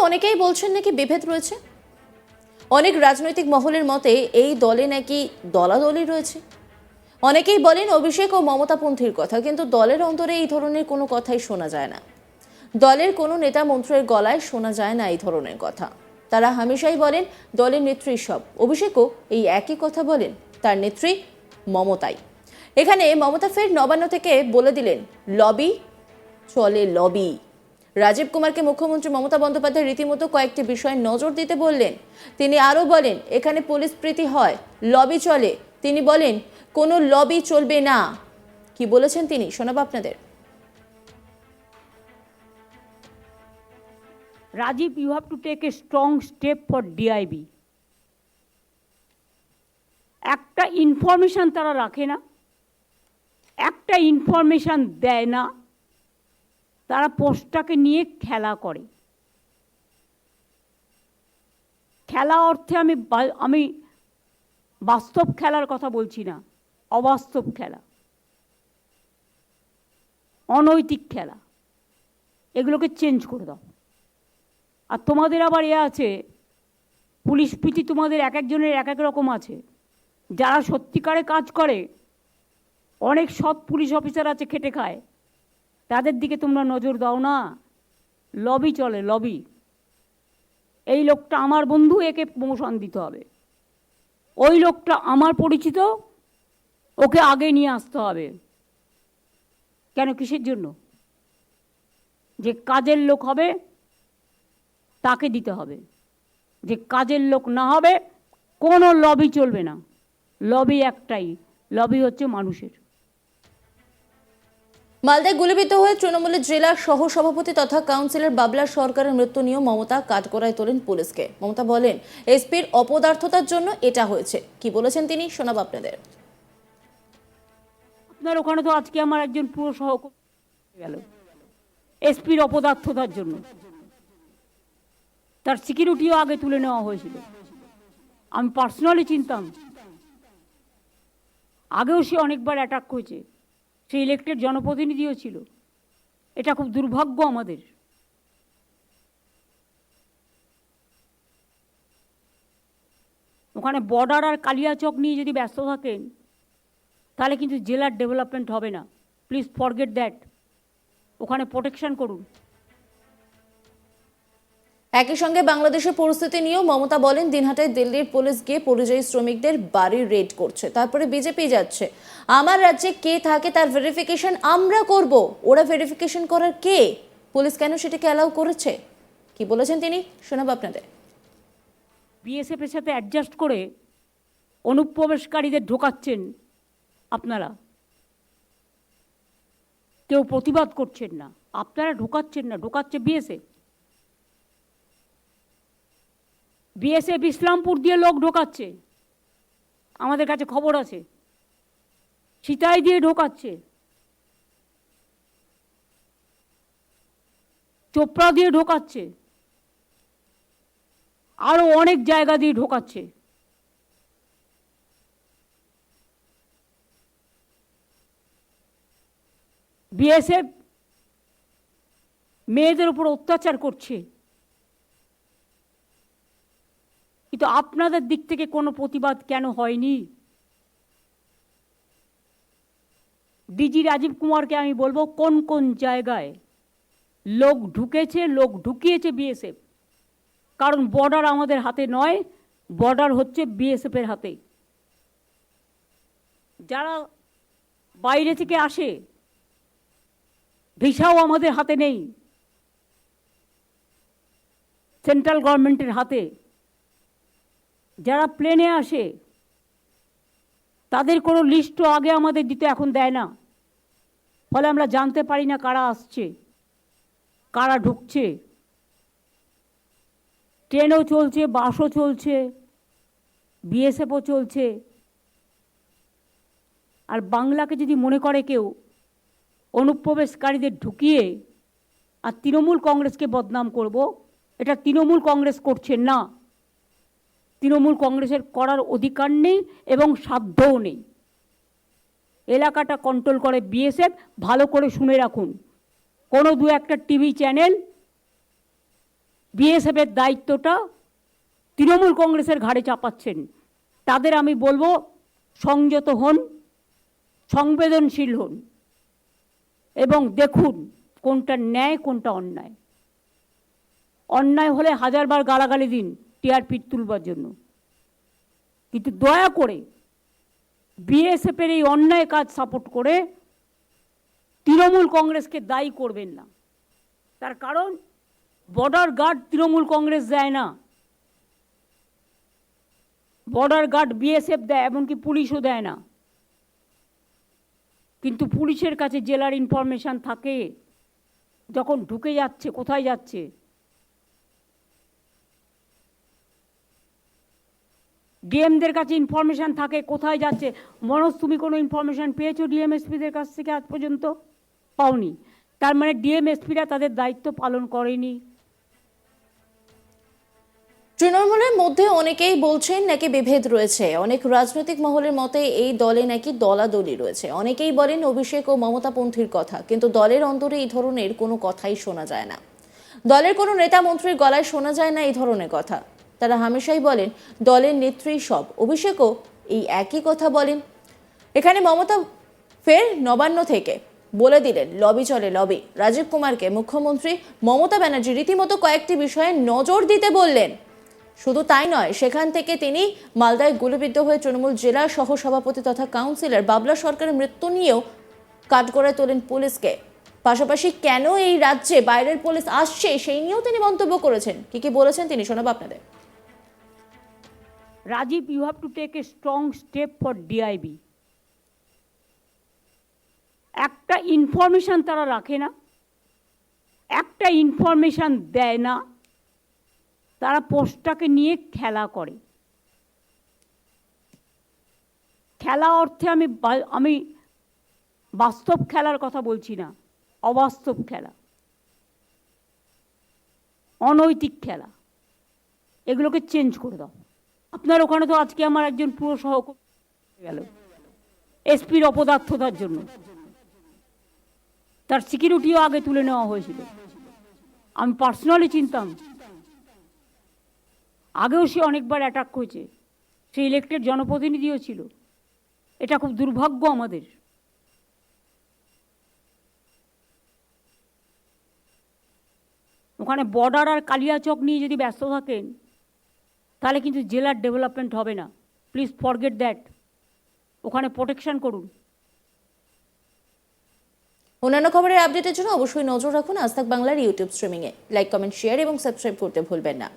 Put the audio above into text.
অনেকেই বলছেন নাকি বিভেদ রয়েছে। অনেক রাজনৈতিক মহলের মতে এই দলে নাকি দলাদলি রয়েছে। অনেকেই বলেন অভিষেক ও মমতাপন্থীর কথা, কিন্তু দলের অন্তরে এই ধরনের কোনো কথাই শোনা যায় না। দলের কোনো নেতা মন্ত্রীর গলায় শোনা যায় না এই ধরনের কথা। তারা হামেশাই বলেন দলের নেত্রী সব। অভিষেকও এই একই কথা বলেন, তার নেত্রী মমতাই। এখানে মমতা ফের নবান্ন থেকে বলে দিলেন লবি চলে লবি। রাজীব কুমারকে মুখ্যমন্ত্রী মমতা বন্দ্যোপাধ্যায় রীতিমতো কয়েকটি বিষয়ে নজর দিতে বললেন। তিনি আরও বলেন এখানে পুলিশ প্রীতি হয়, লবি চলে। তিনি বলেন কোনো লবি চলবে না। কি বলেছেন তিনি শোনাবো আপনাদের। Rajiv, you have to take a strong step for DIB. একটা ইনফরমেশন তারা রাখে না, একটা ইনফরমেশন দেয় না, তারা পোস্টটাকে নিয়ে খেলা করে। খেলা অর্থে আমি বাস্তব খেলার কথা বলছি না, অবাস্তব খেলা, অনৈতিক খেলা, এগুলোকে চেঞ্জ করে দাও। আর তোমাদের আবার আছে পুলিশ প্রীতি, তোমাদের এক একজনের এক এক রকম আছে। যারা সত্যিকারে কাজ করে, অনেক সৎ পুলিশ অফিসার আছে, খেটে খায়, তাদের দিকে তোমরা নজর দাও না। লবি চলে, লবি। এই লোকটা আমার বন্ধু, একে প্রমোশন দিতে হবে। ওই লোকটা আমার পরিচিত, ওকে আগে নিয়ে আসতে হবে। কেন, কিসের জন্য? যে কাজের লোক হবে তাকে দিতে হবে, যে কাজের লোক না হবে কোনো লবি চলবে না। লবি একটাই, লবি হচ্ছে মানুষের। মালদায় গুলিবিদ্ধ হয়ে তৃণমূলের জেলা সহ সভাপতি তথা কাউন্সিলর বাবলা সরকারের মৃত্যু নিয়েও মমতা কাঠগড়ায় তোলেন পুলিশকে। মমতা বলেন এসপির অপদার্থতার জন্য এটা হয়েছে। কি বলেছেন তিনি শোনাবো আপনাদের। আপনার ওখানে তো আজকে আমার একজন পুরো সহকর্মী গেল এসপির অপদার্থতার জন্য। তার সিকিউরিটিও আগে তুলে নেওয়া হয়েছিল। আমি পার্সোনালি চিনতাম, আগেও সে অনেকবার অ্যাটাক হয়েছে, সে ইলেক্টেড জনপ্রতিনিধিও ছিল। এটা খুব দুর্ভাগ্য আমাদের। ওখানে বর্ডার আর কালিয়াচক নিয়ে যদি ব্যস্ত থাকেন তাহলে কিন্তু জেলার ডেভেলপমেন্ট হবে না। Please forget that. ওখানে প্রোটেকশন করুন। একই সঙ্গে বাংলাদেশের পরিস্থিতি নিয়েও মমতা বলেন দিনহাটায় দিল্লির পুলিশ গিয়ে পরিযায়ী শ্রমিকদের বাড়ি রেড করছে, তারপরে বিজেপি যাচ্ছে। আমার রাজ্যে কে থাকে তার ভেরিফিকেশন আমরা করব, ওরা ভেরিফিকেশন করার কে? পুলিশ কেন সেটাকে অ্যালাউ করেছে? কি বলেছেন তিনি শোনাবো আপনাদের। বিএসএফ এর সাথে অ্যাডজাস্ট করে অনুপ্রবেশকারীদের ঢোকাচ্ছেন আপনারা, কেউ প্রতিবাদ করছেন না। আপনারা ঢোকাচ্ছেন না, ঢোকাচ্ছে বিএসএফ। বিএসএফ ইসলামপুর দিয়ে লোক ঢোকাচ্ছে, আমাদের কাছে খবর আছে। সিতাই দিয়ে ঢোকাচ্ছে, চোপড়া দিয়ে ঢোকাচ্ছে, আরো অনেক জায়গা দিয়ে ঢোকাচ্ছে। বিএসএফ মেয়েদের উপর অত্যাচার করছে, কিন্তু আপনাদের দিক থেকে কোনো প্রতিবাদ কেন হয়নি? ডিজি রাজীব কুমারকে আমি বলবো কোন কোন জায়গায় লোক ঢুকেছে, লোক ঢুকিয়েছে বিএসএফ। কারণ বর্ডার আমাদের হাতে নয়, বর্ডার হচ্ছে বিএসএফ এর হাতে। যারা বাইরে থেকে আসে, ভিসাও আমাদের হাতে নেই, সেন্ট্রাল গভর্নমেন্টের হাতে। যারা প্লেনে আসে তাদের কোনো লিস্টও আগে আমাদের দিতে এখন দেয় না, ফলে আমরা জানতে পারি না কারা আসছে, কারা ঢুকছে। ট্রেনও চলছে, বাসও চলছে, বিএসএফও চলছে। আর বাংলাকে যদি মনে করে কেউ অনুপ্রবেশকারীদের ঢুকিয়ে আর তৃণমূল কংগ্রেসকে বদনাম করব, এটা তৃণমূল কংগ্রেস করছেন না। তৃণমূল কংগ্রেসের করার অধিকার নেই এবং সাধ্যও নেই। এলাকাটা কন্ট্রোল করে বিএসএফ। ভালো করে শুনে রাখুন, কোনো দু একটা টিভি চ্যানেল বিএসএফের দায়িত্বটা তৃণমূল কংগ্রেসের ঘাড়ে চাপাচ্ছেন। তাদের আমি বলবো সংযত হন, সংবেদনশীল হন এবং দেখুন কোনটা ন্যায় কোনটা অন্যায়। অন্যায় হলে হাজারবার গালাগালি দিন টিআরপি তুলবার জন্য, কিন্তু দয়া করে বিএসএফের এই অন্যায় কাজ সাপোর্ট করে তৃণমূল কংগ্রেসকে দায়ী করবেন না। তার কারণ বর্ডার গার্ড তৃণমূল কংগ্রেস দেয় না, বর্ডার গার্ড বিএসএফ দেয়, এমনকি পুলিশও দেয় না। কিন্তু পুলিশের কাছে জেলার ইনফরমেশন থাকে, যখন ঢুকে যাচ্ছে কোথায় যাচ্ছে। ডিএমদের কাছে ইনফরমেশন থাকে কোথায় যাচ্ছে। মনোজ, তুমি কোনো ইনফরমেশন পেয়েছো ডিএমএসপিদের কাছ থেকে আজ পর্যন্ত? পাওনি। তার মানে ডিএমএসপিরা তাদের দায়িত্ব পালন করেনি। তৃণমূলের মধ্যে অনেকেই বলছেন নাকি বিভেদ রয়েছে। অনেক রাজনৈতিক মহলের মতে এই দলে নাকি দলাদলি রয়েছে। অনেকেই বলেন অভিষেক ও মমতাপন্থীর কথা, কিন্তু দলের অন্তরে এই ধরনের কোনো কথাই শোনা যায় না। দলের কোনো নেতা মন্ত্রীর গলায় শোনা যায় না এই ধরনের কথা। তারা হামেশাই বলেন দলের নেত্রী সব। অভিষেকও এই একই কথা বলেন। এখানে মমতা ফের নবান্ন থেকে বলে দিলেন লবি চলে লবি। রাজীব কুমারকে মুখ্যমন্ত্রী মমতা ব্যানার্জি রীতিমতো কয়েকটি বিষয়ে নজর দিতে বললেন। শুধু তাই নয়, সেখান থেকে তিনি মালদায় গুলিবিদ্ধ হয়ে তৃণমূল জেলা সহসভাপতি তথা কাউন্সিলর বাবলা সরকারের মৃত্যু নিয়েও কাঠগড়ায় তোলেন পুলিশকে। পাশাপাশি কেন এই রাজ্যে বাইরের পুলিশ আসছে সেই নিয়েও তিনি মন্তব্য করেছেন। কি বলেছেন তিনি শোনাবো আপনাদের। Rajiv, you have to take a strong step for DIB. একটা ইনফরমেশন তারা রাখে না, একটা ইনফরমেশন দেয় না, তারা পোস্টটাকে নিয়ে খেলা করে। খেলা অর্থে আমি বাস্তব খেলার কথা বলছি না, অবাস্তব খেলা, অনৈতিক খেলা, এগুলোকে চেঞ্জ করে দাও। আপনার ওখানে তো আজকে আমার একজন পুরো সহকর্মী গেল এসপির অপদার্থতার জন্য, তার সিকিউরিটিও আগে তুলে নেওয়া হয়েছিল। আমি পার্সোনালি চিনতাম, আগেও সে অনেকবার অ্যাটাক করেছে, সে ইলেক্টেড জনপ্রতিনিধিও ছিল। এটা খুব দুর্ভাগ্য আমাদের। ওখানে বর্ডার আর কালিয়াচক নিয়ে যদি ব্যস্ত থাকেন তাহলে কিন্তু জেলার ডেভেলপমেন্ট হবে না। Please forget that. ওখানে প্রোটেকশন করুন। অন্যান্য খবরের আপডেটের জন্য অবশ্যই নজর রাখুন আজ তাক বাংলার ইউটিউব স্ট্রিমিংয়ে। লাইক, কমেন্ট, শেয়ার এবং সাবস্ক্রাইব করতে ভুলবেন না।